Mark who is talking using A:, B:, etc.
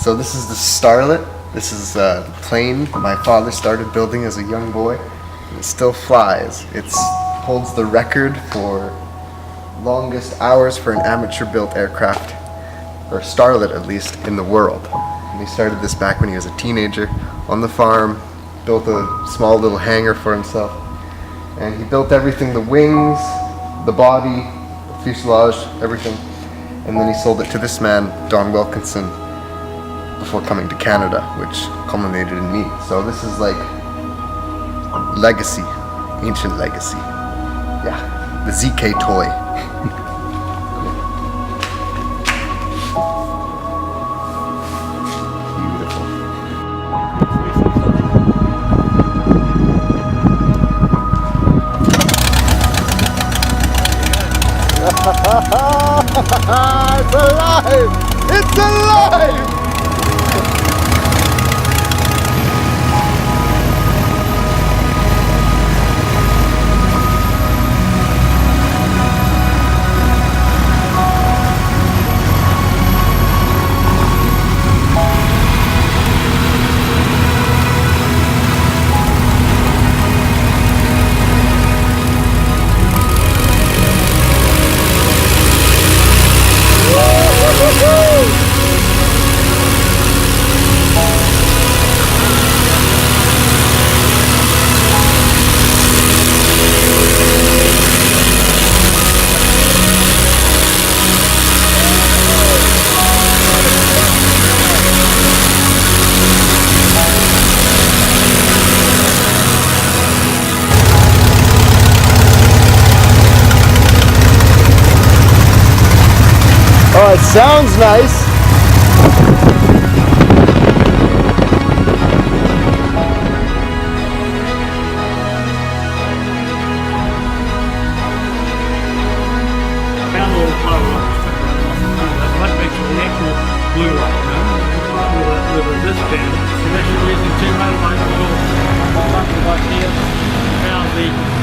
A: So this is the Starlet. This is a plane my father started building as a young boy. And it still flies. It holds the record for longest hours for an amateur-built aircraft, or Starlet at least, in the world. And he started this back when he was a teenager on the farm, built a small little hangar for himself. And he built everything, the wings, the body, the fuselage, everything. And then he sold it to this man, Don Wilkinson, before coming to Canada, which culminated in me. So this is like legacy, ancient legacy. Yeah, the ZK toy. It's alive! It's alive! Oh, it sounds nice.
B: Found a little flow. That makes it the actual blue light, with a resist band. So that's the reason 200 like a little like this. Found the